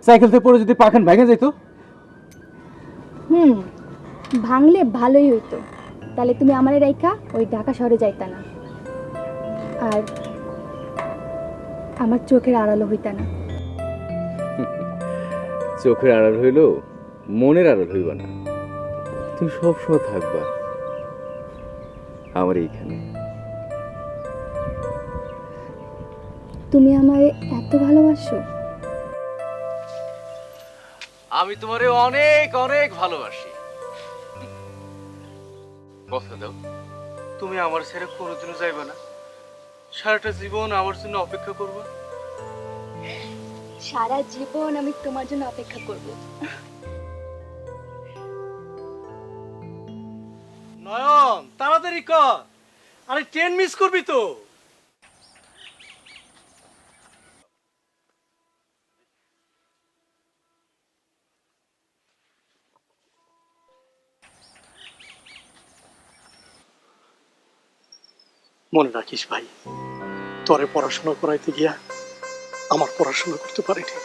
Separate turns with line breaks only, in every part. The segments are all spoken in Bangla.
সাইকেল থেকে পড়ে যদি পাখান ভেঙে যেত?
ভাঙলে ভালোই হইতো, তাহলে তুমি আমারে রাইখা ওই ঢাকা শহরে যাইতা না, আর আমার চোখের আড়ালও হইতা না।
চোখের আড়াল হইল, মনের আড়াল হইব না। তুমি সবসময় থাকবা আমার এইখানে।
তুমি আমারে এত ভালোবাসো?
আমি তোমারে অনেক অনেক ভালোবাসি। কথা দাও, তুমি আমার ছেড়ে কোনোদিনও যাইবা না? সারাটা জীবন আমার জন্য অপেক্ষা করবা?
সারা জীবন আমি তোমার জন্য অপেক্ষা করব।
নয়ন, তাড়াতাড়ি কর, আরে ট্রেন মিস করবি তো। মনে রাখিস ভাই, তোরে পড়াশোনা করাইতে গিয়া আমার পড়াশোনা করতে পারিনি।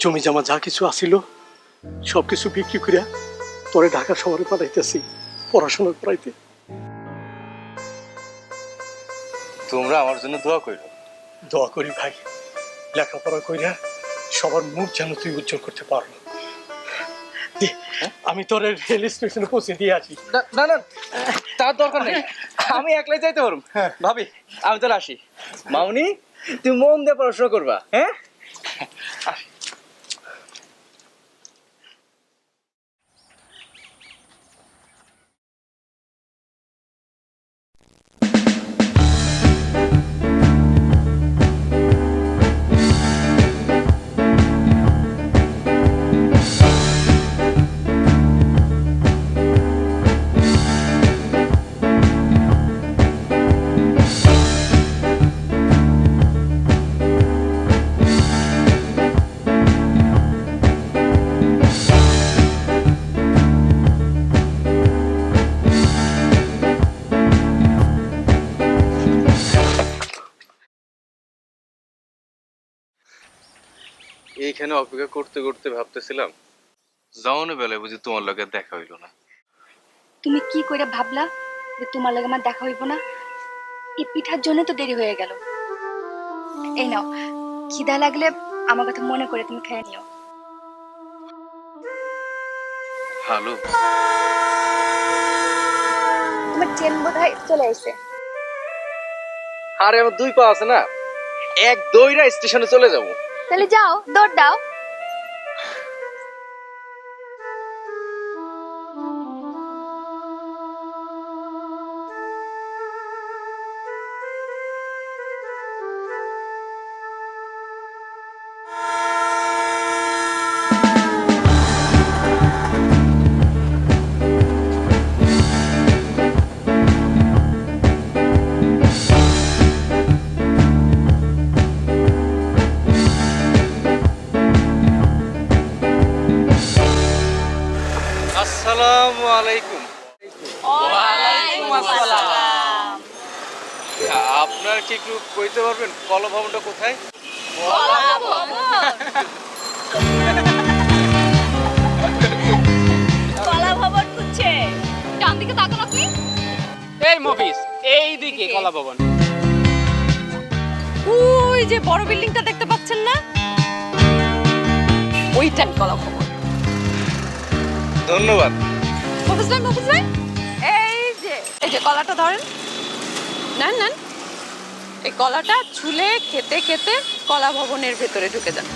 জমি জমা যা কিছু আসিল সবকিছু বিক্রি করিয়া তোরে ঢাকা শহরে পাঠাইতেছি পড়াশোনা করাইতে।
তোমরা আমার জন্য দোয়া করো।
দোয়া করি ভাই, লেখাপড়া কইরা সবার মুখ যেন তুই উজ্জ্বল করতে পারো। আমি তোর রেল স্টেশনে পৌঁছে দিয়ে আসি।
না না, তার দরকার নেই, আমি একলাই যাইতে পারবো। ভাবি, আমি তো আসি। মামনি, তুমি মন দিয়ে পড়াশোনা করবা, হ্যাঁ? এইখানে অপেক্ষা করতে করতে ভাবতেছিলাম, যাওয়ানো বেলায় বুঝি তোমার লগে দেখা হইল না।
তুমি কি করে ভাবলা যে তোমার লাগে আমার দেখা হইব না? এই পিঠার জন্য তো দেরি হয়ে গেল। এই নাও, খিদা লাগলে আমার কথা মনে করে তুমি খেয়ে নিও।
হ্যালো,
তোমার ট্রেন বোধহয় চলে এসে।
আরে আমার 2 পা আছে না, এক দইরা স্টেশনে চলে যাব।
তাহলে যাও, দৌড় দাও।
আসসালামু আলাইকুম।
ওয়ালাইকুম আসসালাম।
আপনার কি একটু কইতে পারবেন কলা ভবনটা কোথায়?
কলা ভবন? কলা ভবন খুঁজছে? ডান দিকে তাকান আপনি।
এই মফিস, এই দিকে কলা ভবন।
ওই যে বড় বিল্ডিংটা দেখতে পাচ্ছেন না, ওইটাই কলা ভবন।
ধন্যবাদ।
মফিজ ভাই, এই যে কলাটা ধরেন, নেন নেন। এই কলাটা ছুলে খেতে খেতে কলা ভবনের ভেতরে ঢুকে যান।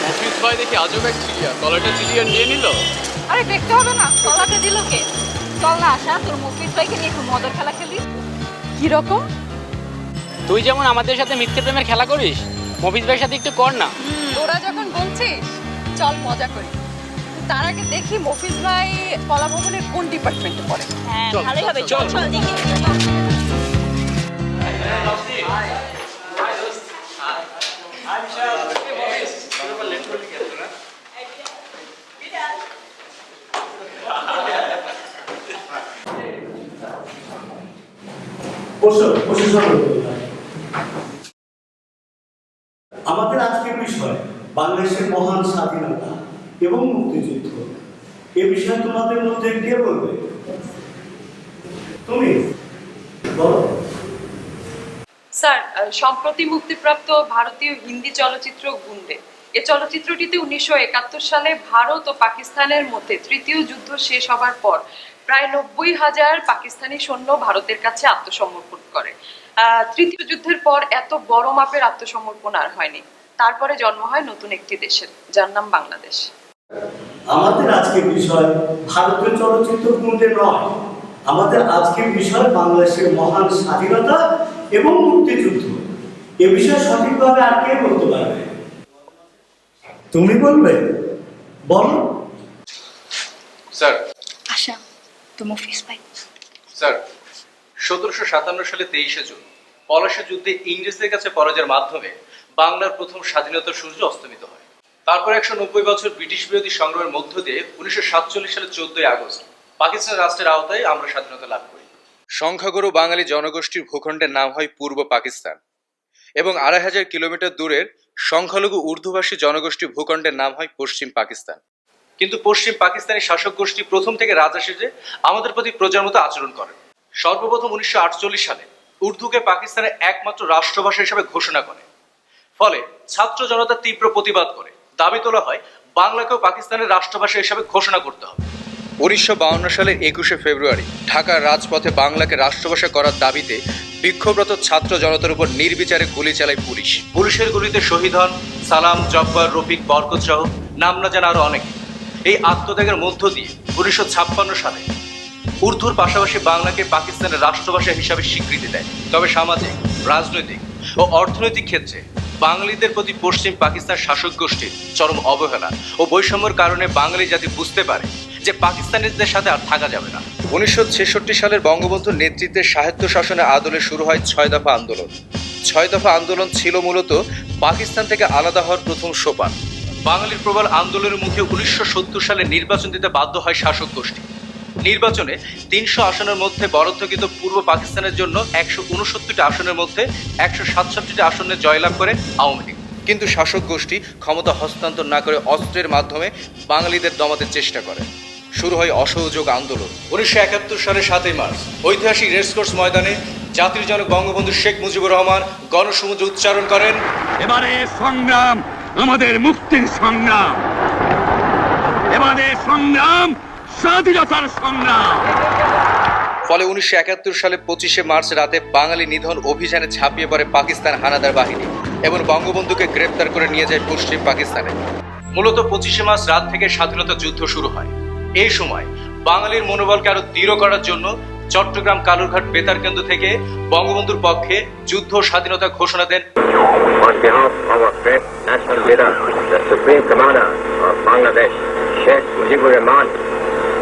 মফিস ভাই দেখি আজব এক চিড়িয়া, কলাটা চিড়িয়া নিয়ে নিল।
আরে দেখতে হবে না কলাটা দিল কে? চল না আশা, তোর মফিজ ভাইকে নিয়ে একটু মজার খেলা খেলি। কি রকম?
তুই যেমন আমাদের সাথে মিথ্যে প্রেমের খেলা করিস, মফিস ভাইয়ের সাথে একটু কর না।
তোরা যখন বলছিস চল মজা করি, তার আগে দেখি মফিজ ভাই কলা ভবনের কোন ডিপার্টমেন্টে পড়ে। হ্যাঁ ভালোই হবে, চল চল দেখি।
আমাদের আজকের বিষয় বাংলাদেশের মহান স্বাধীনতা এবং মুক্তিযুদ্ধ। এ বিষয়ে তোমাদের মধ্যে কে বলবে? তুমি বলো।
স্যার, সম্প্রতি মুক্তিপ্রাপ্ত ভারতীয় হিন্দি চলচ্চিত্র গুন্ডে, এ চলচ্চিত্রটিতে 1971 সালে ভারত ও পাকিস্তানের মধ্যে তৃতীয় যুদ্ধ শেষ হবার পর প্রায় 90,000 পাকিস্তানি সৈন্য ভারতের কাছে আত্মসমর্পণ করে। তৃতীয় যুদ্ধের পর এত বড় মাপের আত্মসমর্পণ আর হয়নি। তারপরে জন্ম হয় নতুন একটি দেশের, যার নাম বাংলাদেশ।
আমাদের আজকের বিষয় ভারতীয় চলচ্চিত্র গুন্ডে নয়, আমাদের আজকের বিষয় বাংলাদেশের মহান স্বাধীনতা এবং মুক্তিযুদ্ধ। এ বিষয়ে সঠিকভাবে আর কে বলতে পারবে? তুমি বলবে, বলো।
স্যার
আশা, তো মফিজ ভাই।
স্যার 1757 সালে 23শে জুন পলাশী যুদ্ধে ইংরেজদের কাছে পরাজয়ের মাধ্যমে বাংলার প্রথম স্বাধীনতার সূর্য অস্তমিত হয়। তারপর 190 বছর ব্রিটিশ বিরোধী সংগ্রামের মধ্য দিয়ে 1947 সালে 14ই আগস্ট পাকিস্তান রাষ্ট্রের আওতায় আমরা স্বাধীনতা লাভ করি। সংখ্যাগুরু বাঙালি জনগোষ্ঠীর ভূখণ্ডের নাম হয় পূর্ব পাকিস্তান এবং 2500 কিলোমিটার দূরের সংখ্যালঘু উর্দুভাষী জনগোষ্ঠীর ভূখণ্ডের নাম হয় পশ্চিম পাকিস্তান। কিন্তু পশ্চিম পাকিস্তানি শাসক গোষ্ঠী প্রথম থেকে রাজা সেজে আমাদের প্রতি প্রজার মতো আচরণ করেন। সর্বপ্রথম 1948 সালে উর্দুকে পাকিস্তানের একমাত্র রাষ্ট্রভাষা হিসেবে ঘোষণা করে। ফলে ছাত্র জনতা তীব্র প্রতিবাদ করে দাবি তোলা হয় বাংলাকেও পাকিস্তানের রাষ্ট্রভাষা হিসেবে ঘোষণা করতে হবে। 1952 সালের 21শে ফেব্রুয়ারি ঢাকার রাজপথে বাংলাকে রাষ্ট্রভাষা করার দাবিতে বিক্ষোভরত ছাত্র জনতার উপর নির্বিচারে গুলি চালায় পুলিশ। পুলিশের গুলিতে শহীদ হন সালাম, জব্বার, রফিক, বরকত সহ নাম না জানা আরো অনেকে। এই আত্মত্যাগের মধ্য দিয়ে 1956 সালে উর্দুর পাশাপাশি বাংলাকে পাকিস্তানের রাষ্ট্রভাষা হিসাবে স্বীকৃতি দেয়। তবে সামাজিক, রাজনৈতিক ও অর্থনৈতিক ক্ষেত্রে বাঙালিদের প্রতি পশ্চিম পাকিস্তান শাসক গোষ্ঠীর চরম অবহেলা ও বৈষম্যের কারণে বাঙালি জাতি বুঝতে পারে যে পাকিস্তানিদের সাথে আর থাকা যাবে না। 1966 সালের বঙ্গবন্ধুর নেতৃত্বে সাহিত্য শাসনের আদলে শুরু হয় 6 দফা আন্দোলন। 6 দফা আন্দোলন ছিল মূলত পাকিস্তান থেকে আলাদা হওয়ার প্রথম সোপান। বাঙালির প্রবল আন্দোলনের মুখে 1970 সালে নির্বাচন দিতে বাধ্য হয় শাসক গোষ্ঠী। নির্বাচনে 300 আসনের মধ্যে বরাদ্দকৃত পূর্ব পাকিস্তানের জন্য 169টি আসনের মধ্যে 167টি আসনে জয়লাভ করে আওয়ামী লীগ। কিন্তু শাসক গোষ্ঠী ক্ষমতা হস্তান্তর না করে অস্ত্রের মাধ্যমে বাঙালিদের দমাতে চেষ্টা করে। শুরু হয় অসহযোগ আন্দোলন। 1971 সালের 7ই মার্চ ঐতিহাসিক রেসকোর্স ময়দানে জাতির জনক বঙ্গবন্ধু শেখ মুজিবুর রহমান গণসমুদ্র উচ্চারণ করেন,
এবারে সংগ্রাম আমাদের মুক্তির সংগ্রাম, এবারে সংগ্রাম স্বাধীনতার সংগ্রাম।
ফলে 1971 সালে 25শে মার্চ রাতে বাঙালি নিধন অভিযানে ঝাঁপিয়ে পড়ে পাকিস্তান হানাদার বাহিনী এবং বঙ্গবন্ধুকে গ্রেপ্তার করে নিয়ে যায় পশ্চিম পাকিস্তানে। মূলত 25শে মার্চ রাত থেকে স্বাধীনতা যুদ্ধ শুরু হয়। এই সময় বাঙালির মনোবলকে আরো দৃঢ় করার জন্য চট্টগ্রাম কালুরঘাট বেতার কেন্দ্র থেকে বঙ্গবন্ধুর পক্ষে যুদ্ধ স্বাধীনতা ঘোষণা দেন
On behalf of our great national leader, the Supreme Commander of Bangladesh, Sheikh Mujibur Rahman,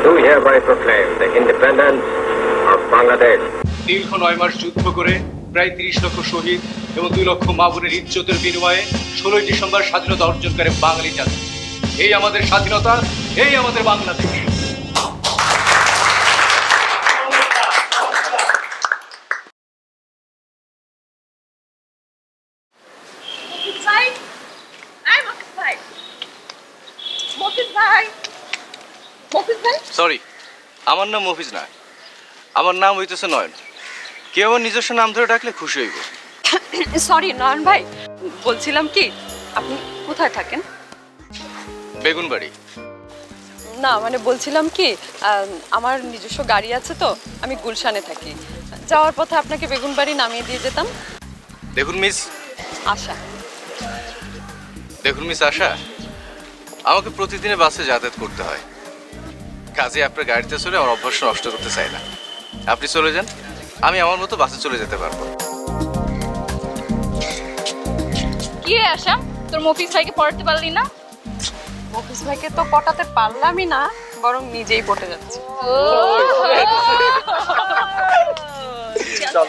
do hereby proclaim the independence of Bangladesh.
দীর্ঘ 9 মাস যুদ্ধ করে প্রায় 30 লক্ষ শহীদ এবং 2 লক্ষ মা বোনের ইজ্জতের বিনিময়ে 16ই ডিসেম্বর স্বাধীনতা অর্জন করে বাঙালি জাতি। এই আমাদের স্বাধীনতা, এই আমাদের বাংলাদেশ। সরি, আমার নাম মফিজ না, আমার নাম হইতেছে নয়ন। কেউ আমার নিজস্ব নাম ধরে ডাকলে খুশি হইব।
সরি নয়ন ভাই, বলছিলাম কি আপনি কোথায় থাকেন?
বেগুনবাড়ি।
না মানে বলছিলাম কি আমার নিজস্ব গাড়ি আছে তো, আমি গুলশানে থাকি। যাওয়ার পথে আপনাকে বেগুনবাড়ি নামিয়ে দিয়ে যেতাম।
দেখুন মিস
আশা।
দেখুন মিস আশা, আমাকে প্রতিদিনে বাসে যাতায়াত করতে হয়, কাজে আপনার গাড়িতে চলে আমার অভ্যাস নষ্ট করতে চাই না। আপনি চলে যান, আমি আমার মতো বাসে চলে যেতে পারবো।
কি রে আশা, তোর মফিজ ভাইকে পড়াতে পারলি না?
মফিজ ভাইকে তো পটাতে পারলামই না, বরং নিজেই পটে যাচ্ছে।
চল।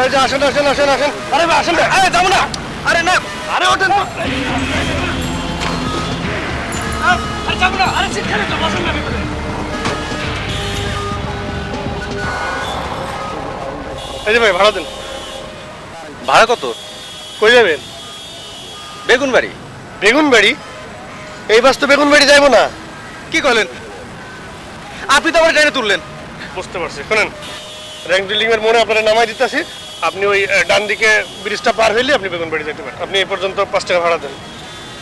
এই যে আসেন আসেন আসেন আসেন, আরে ভাই আসেন, আরে যাবো না, আরে না, আরে ওঠেন তো। আরে যাবো না, আরে সেখানে তো বসেন না ভিতরে। এই যে ভাই ভাড়া দেন।
ভাড়া কত?
কই যাবেন?
বেগুন বাড়ি।
বেগুন বাড়ি? এই বাস তো বেগুন বাড়ি যাইবো না।
কি করলেন আপনি? তো আমার ট্রেনে তুললেন।
বুঝতে পারছি, শোনেন, র্যাঙ্ক বিল্ডিং এর মোড়ে আপনারা নামাই দিতেছি, আপনি ওই ডান দিকে ব্রিজটা পার হইলে আপনি বেগুন বাড়ি যেতে পারেন। আপনি এই পর্যন্ত 5 টাকা ভাড়া দেন।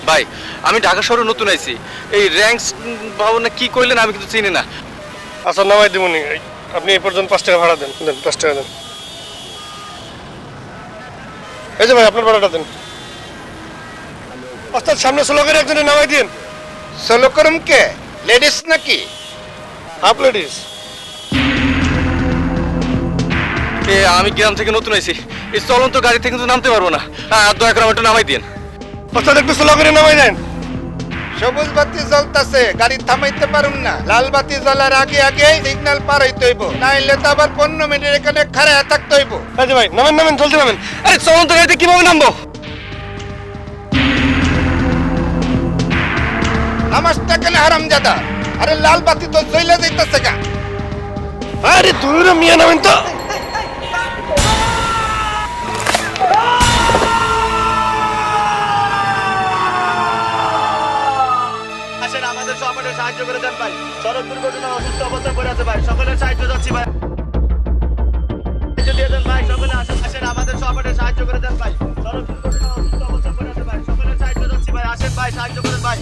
ভাই আমি ঢাকা শহরে নতুন আইছি, এই র্যাঙ্কস ভবনে কি কইলেন আমি কিন্তু চিনি না।
আচ্ছা নামাই দেবনি, আপনি এই পর্যন্ত 5 টাকা ভাড়া দেন। দেন 5 টাকা দেন। এই যে ভাই আপনার ভাড়াটা দেন। ওস্তাদ সামনে স্লোগানে একজনের নামাই দিন।
সোলো করুম কে? লেডিস নাকি?
Half ladies.
আমি গ্রাম থেকে নতুন আইছি, এই চলন্ত গাড়ি থেকে কিন্তু নামতে পারবো না। দয়া করে আমার একটু নামাই দিন।
ওস্তাদ একটু স্লোগানে নামাই দেন।
সবুজ বাতি জ্বলতাছে, গাড়ি থামাইতে পারুম না। লাল বাতি জ্বলার আগে আগে সিগন্যাল পার হইতে হইব, নাইলে তো আবার 15 মিনিট এখানে খাড়া থাকতে হইব।
এই যে ভাই নামেন নামেন, জলদি নামেন।
আরে চলন্ত গাড়িতে কিভাবে নামবো?
নামাজটা কেন হারামজাদা? আরে লাল বাতি তো জ্বলে যাইতাছে গা।
আরে দূরে মিয়া নামেন তো।
আসেন আমাদের সবাই সাহায্য করে দেন ভাই, সড়ক দুর্ঘটনা অসুস্থ অবস্থায় পড়ে আছে ভাই, সকলের সাহায্য যাচ্ছি ভাই, সাহায্য দিয়ে দেন ভাই, সকলে আসেন, আসেন আমাদের সবাই সাহায্য করে দেন ভাই, সড়ক দুর্ঘটনা অসুস্থ অবস্থায় পড়ে আছে ভাই, সকলের সাহায্য যাচ্ছি ভাই, আসেন ভাই সাহায্য করেন ভাই,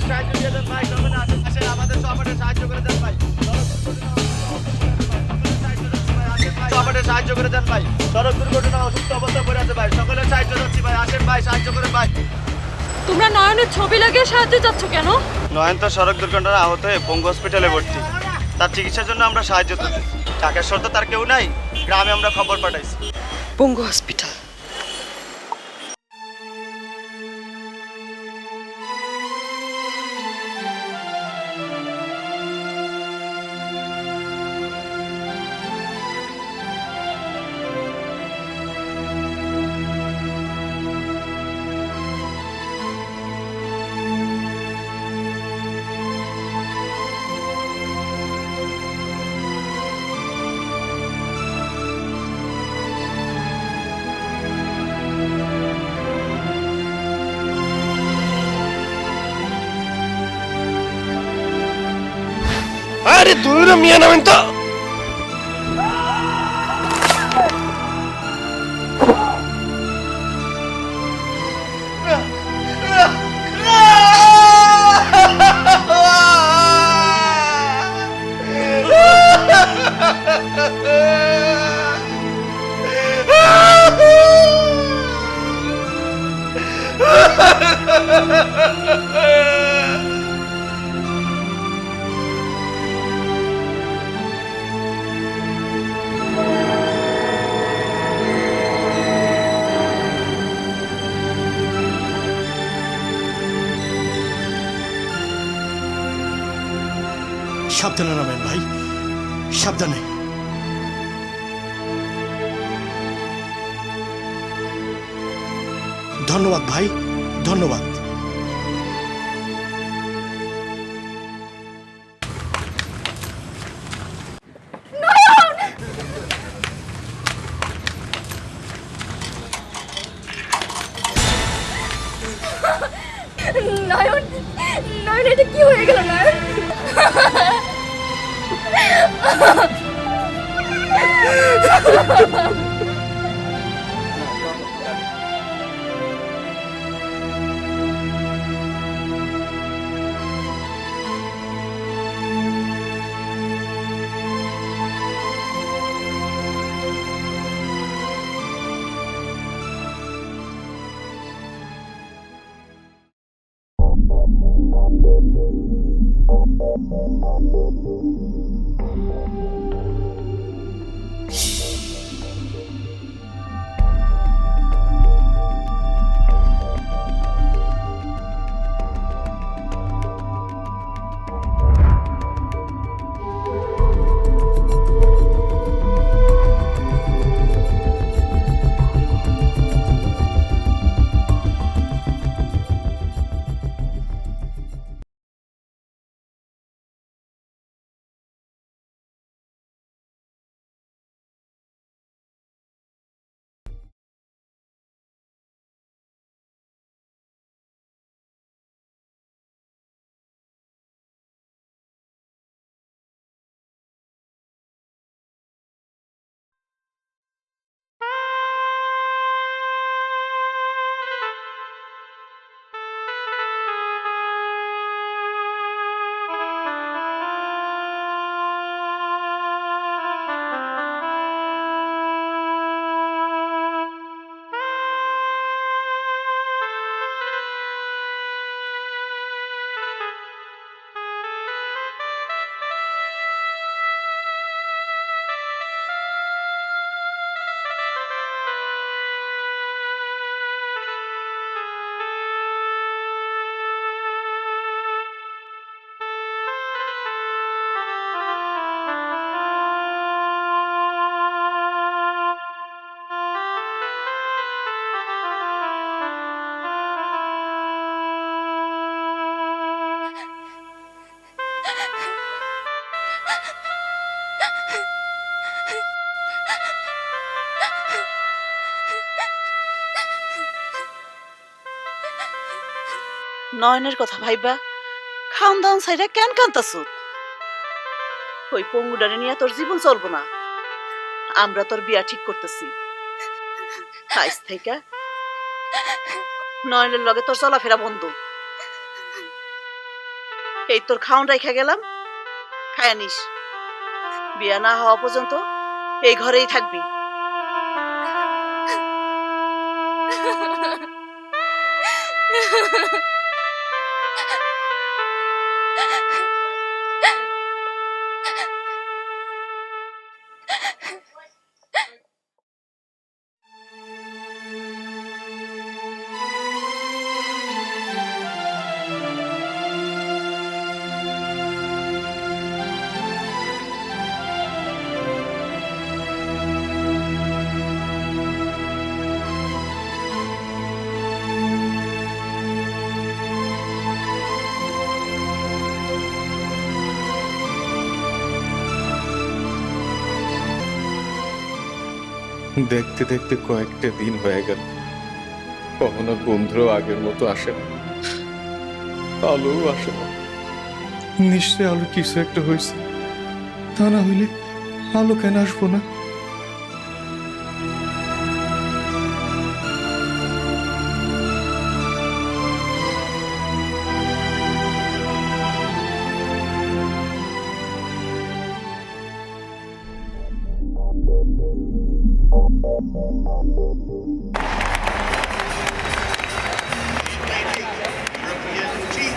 সাহায্য দিয়ে দেন ভাই, সকলে আসেন, আসেন আমাদের সবাই সাহায্য করে দেন ভাই, সবাই সাহায্য করে দেন ভাই, সড়ক দুর্ঘটনা অসুস্থ অবস্থায় পড়ে আছে ভাই, সকলের সাহায্য যাচ্ছি ভাই, আসেন ভাই সাহায্য করেন ভাই।
তোমরা নয়নের ছবি লাগিয়ে সাহায্য চাচ্ছ কেন?
নয়ন তো সড়ক দুর্ঘটনায় আহত হয়ে পঙ্গু হসপিটালে ভর্তি, তার চিকিৎসার জন্য আমরা সাহায্য করছি। টাকার শর্ত তার কেউ নাই, গ্রামে আমরা খবর পাঠাইছি।
পঙ্গু হসপিটাল।
আরে দূরে মিয়া নামেন তো। সাবধানে নামেন ভাই, সাবধানে। ধন্যবাদ ভাই, ধন্যবাদ।
নয়ন, নয়ন এটা কি হয়ে গেল নয়ন?
নয়নের কথা ভাইবা খাওন দাওন সাইডা কেন কান্তাছ? ওই পঙ্গুডারে নিয়ে তোর জীবন চলবো না। আমরা তোর বিয়া ঠিক করতেছি। আজ থেকে নয়নের লগে তোর চলাফেরা বন্ধ। এই তোর খাওন রাইখা গেলাম, খায়া নিস। বিয়া না হওয়া পর্যন্ত এই ঘরেই থাকবি।
দেখতে দেখতে কয়েকটা দিন হয়ে গেল, কখনো বন্ধুরাও আগের মতো আসে না, আলোও আসে না। নিশ্চয় আলো কিছু একটা হয়েছে, তা না হইলে আলো কেন আসবো না?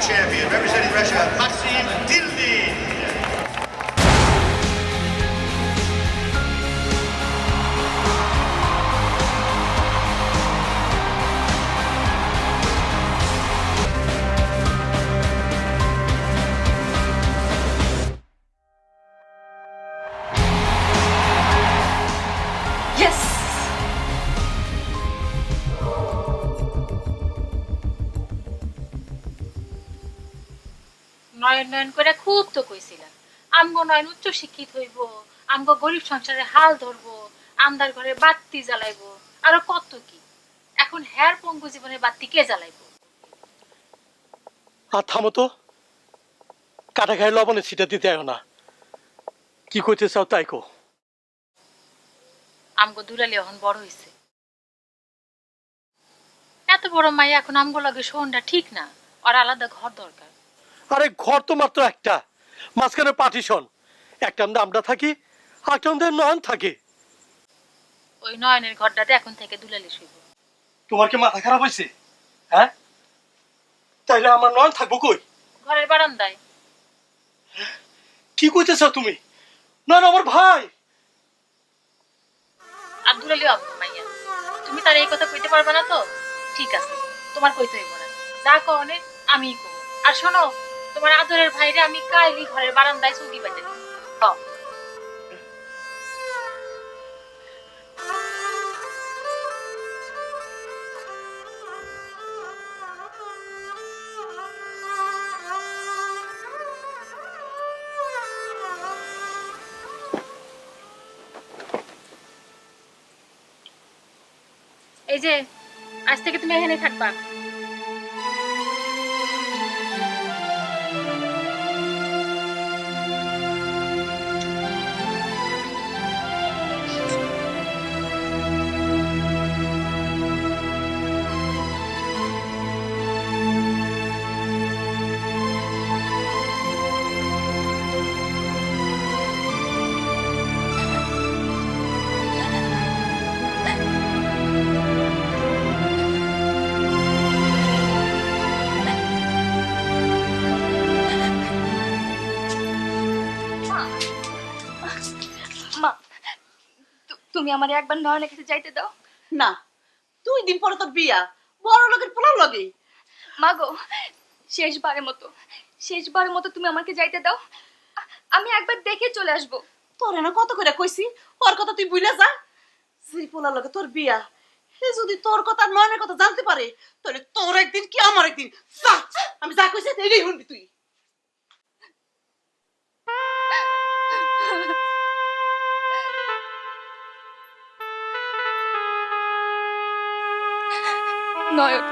Champion representing Russia, Maxim Dildin.
Yes,
নয়ন নয়ন করে খুব তো কইছিলাম আমগো নয়ন উচ্চ শিক্ষিত হইব, আমগো গরিব সংসারে হাল ধরবো, আমদার ঘরে বাতি জ্বালাইবো, আরো কত কি। এখন হ্যার পঙ্গু জীবনে বাতি কে জ্বালাইবো?
আর থামো তো, কাটা খায় লবণে ছিটা দিতে আয় না। কি কইতে চাও তাই কো।
আমগো দুলালি এখন বড় হইছে, এত বড় মাইয়া এখন আমগো লগে শোনটা ঠিক না, আর আলাদা ঘর দরকার।
আরে ঘর তো মাত্র একটা, মাঝখানে পার্টিশন। একটা আমরা থাকি, আরেকটা নয়ন থাকে।
ওই নয়নের ঘরটাতে এখন থেকে দুলালি শুইব।
তোমার কি মাথা খারাপ হয়েছে? হ্যাঁ, তাইলে আমার নয়ন থাকবো কই?
ঘরের বারান্দায়।
কি কইতেছ তুমি? নয়ন আমার ভাই।
আর দুলালি আমগো মাইয়া, তুমি তার এই কথা কইতে পারবে না তো? ঠিক আছে, তোমার কইতে হইব না, যা কওনে আমিই কব। আর শোনো, তোমার আদরের ভাইরে আমি কাইলি ঘরের বারান্দায় চৌকি বাইতে দিই। এই যে আজ থেকে তুমি এখানেই থাকবা।
মা, তুমি আমার একবার নয়নের কাছে যাইতে দাও
না। 2 দিন পরে তোর বিয়া, বড় লোকের পোলার লগে।
মা গো, শেষবারের মতো তুমি আমাকে যাইতে দাও। আমি একবার দেখে চলে আসবো।
তোরে না কত করে কইছি, ওর কথা তুই ভুলে যা। যে পোলার লগে তোর বিয়া, সে যদি তোর কথা নয়নের কথা জানতে পারে, তাহলে তোর একদিন কি আমার একদিন। আমি যা কইছি এটাই শুনবি তুই।
নয়ন,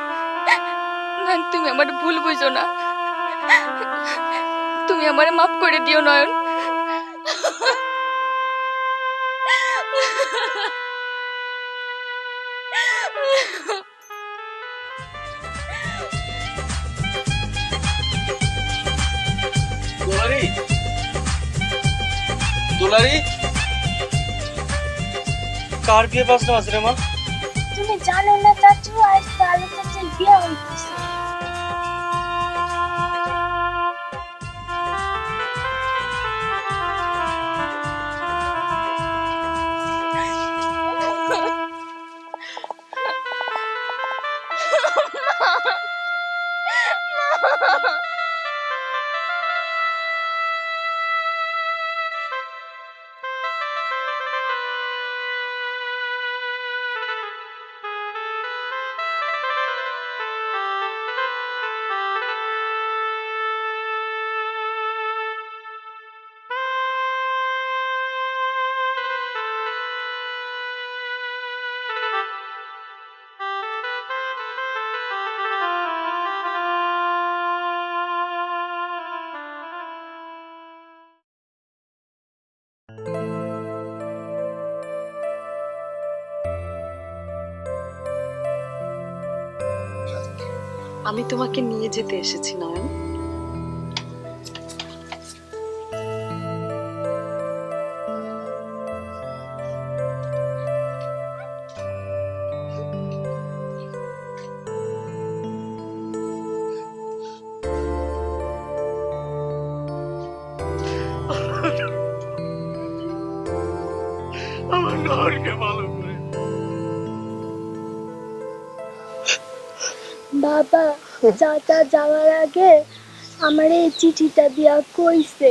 নয়ন, তুমি আমার ভুল বুঝো না, তুমি আমারে মাফ করে দিও নয়ন।
দুলারি, দুলারি, কার বিয়ে বাজনা আছে রে মা?
তুমি জানো না চাচু, আজ কালো চাচুর বিয়ে হইতেছে।
আমি তোমাকে নিয়ে যেতে এসেছি নয়ন।
আমার নয়নকে ভালো করে।
বাবা, চাচা যাওয়ার আগে আমার এই চিঠিটা দিয়া কইছে,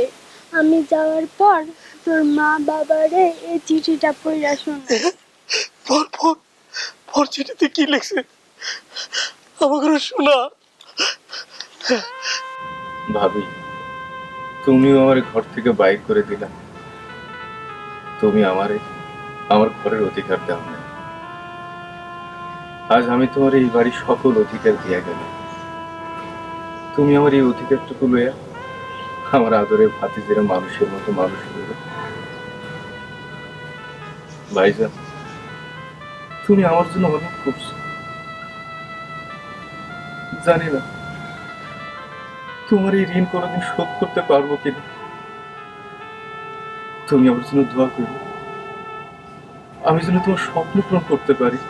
আমি যাওয়ার পর তোর মা বাবারে এই চিঠিটা পড়া শোনা।
পর চিঠিতে কি লিখছে আমাকে শোনা।
ভাবি, তুমিও আমার ঘর থেকে বাইর করে দিলা, তুমি আমার ঘরের অধিকার দাও না। আজ আমি তোমার এই বাড়ির সকল অধিকার দিয়া গেল, তুমি আমার এই অধিকারটুকু লইয়া আমার আদরের ভাতিজেরা মানুষের মতো মানুষ হইল। ভাইজান, তুমি আমার জন্য অনেক করছো, জানি না তোমার এই ঋণ কোনোদিন শোধ করতে পারবো কিনা। তুমি আমার জন্য দোয়া করো, আমি যেন তোমার স্বপ্ন পূরণ করতে পারি।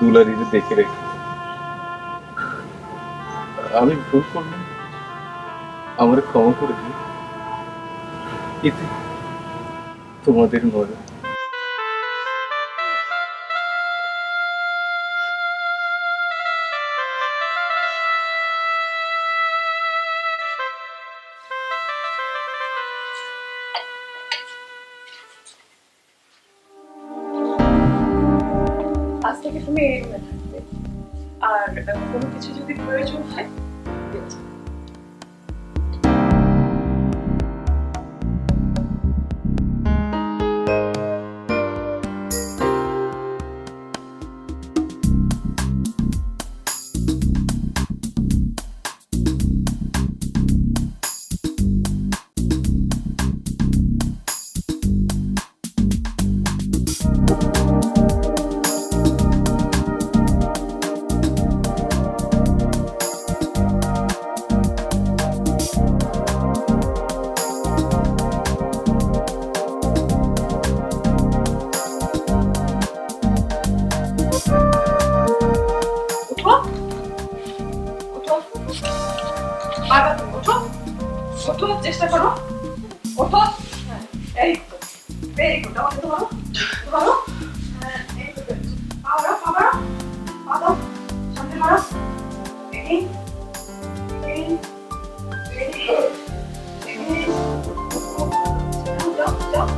দুলারিরে দেখে রেখে আমি ভুল করলে আমার ক্ষমা করে দিই, এতে তোমাদের নয়।
আজ থেকে তুমি এই রুমে থাকবে, আর কোনো কিছু যদি প্রয়োজন হয় চেষ্টা করো, ওঠো। এই তো, ভেরি গুড। আমাকে ধরো, ধরো। এই তো, পাওয়া পাওয়া পাও, সামনে মারো। এই এই এই যাও যাও যাও।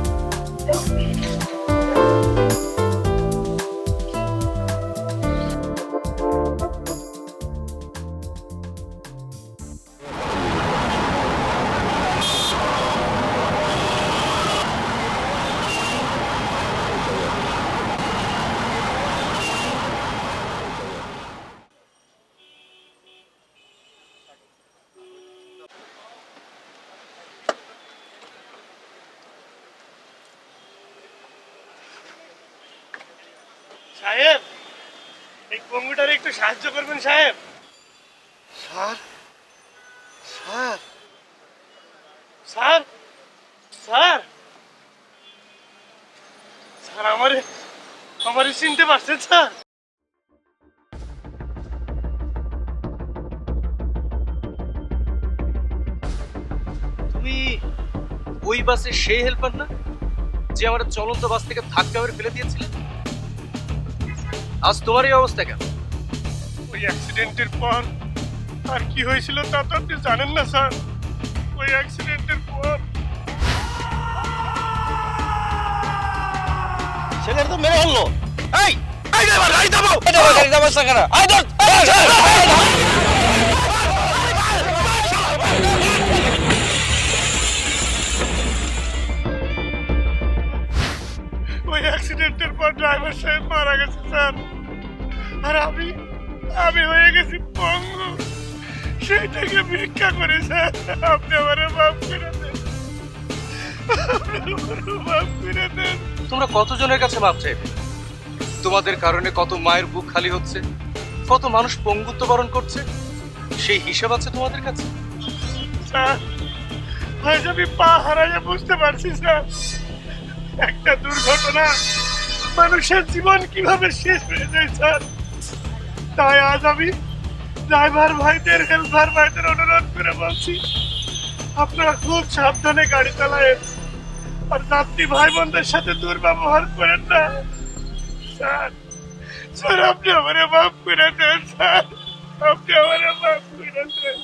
সাহেব, এই পঙ্গুটারে একটু সাহায্য করবেন সাহেব। Sir, sir, sir, sir, sir, আমারে চিনতে পারছেন স্যার?
তুমি ওই বাসে সেই হেল্পার না যে আমার চলন্ত বাস থেকে ধাক্কা মেরে ফেলে দিয়েছিলে? আজ তোমার এই অবস্থা কেন?
ওই অ্যাক্সিডেন্টের পর আর কি হয়েছিল তা তো আপনি জানেন না স্যার। ওই অ্যাক্সিডেন্টের পর
সেখানে তো মেরে হলো। এই এই ড্রাইভার, গাড়ি থামাও। গাড়ি থামাস না কেন? আই ধর।
ওই অ্যাক্সিডেন্টের পর ড্রাইভার সাহেব মারা গেছে স্যার, আর আমি হয়ে গেছি পঙ্গু। সেই থেকে ভিক্ষা করে স্যার, আপনি আমারে মাফ করে দেন, মাফ করে দেন।
তোমরা কতজনের কাছে মাপ চাইবে? তোমাদের কারণে কত মায়ের বুক খালি হচ্ছে, কত মানুষ পঙ্গুত্ব বরণ করছে, সেই হিসাব আছে তোমাদের কাছে?
স্যার, আজ আমি পা হারাইয়া বুঝতে পারছি স্যার, একটা দুর্ঘটনা মানুষের জীবন কিভাবে শেষ হয়ে যায় স্যার। তাই আজ আমি ড্রাইভার ভাইদের, হেল্পার ভাইদের অনুরোধ করে বলছি, আপনারা খুব সাবধানে গাড়ি চালায়েন, আর যাত্রী ভাই বোনদের সাথে দুর্ব্যবহার করেন না স্যার। স্যার, আপনি আমারে মাফ করে দেন স্যার, আপনি আমারে মাফ করে দেন।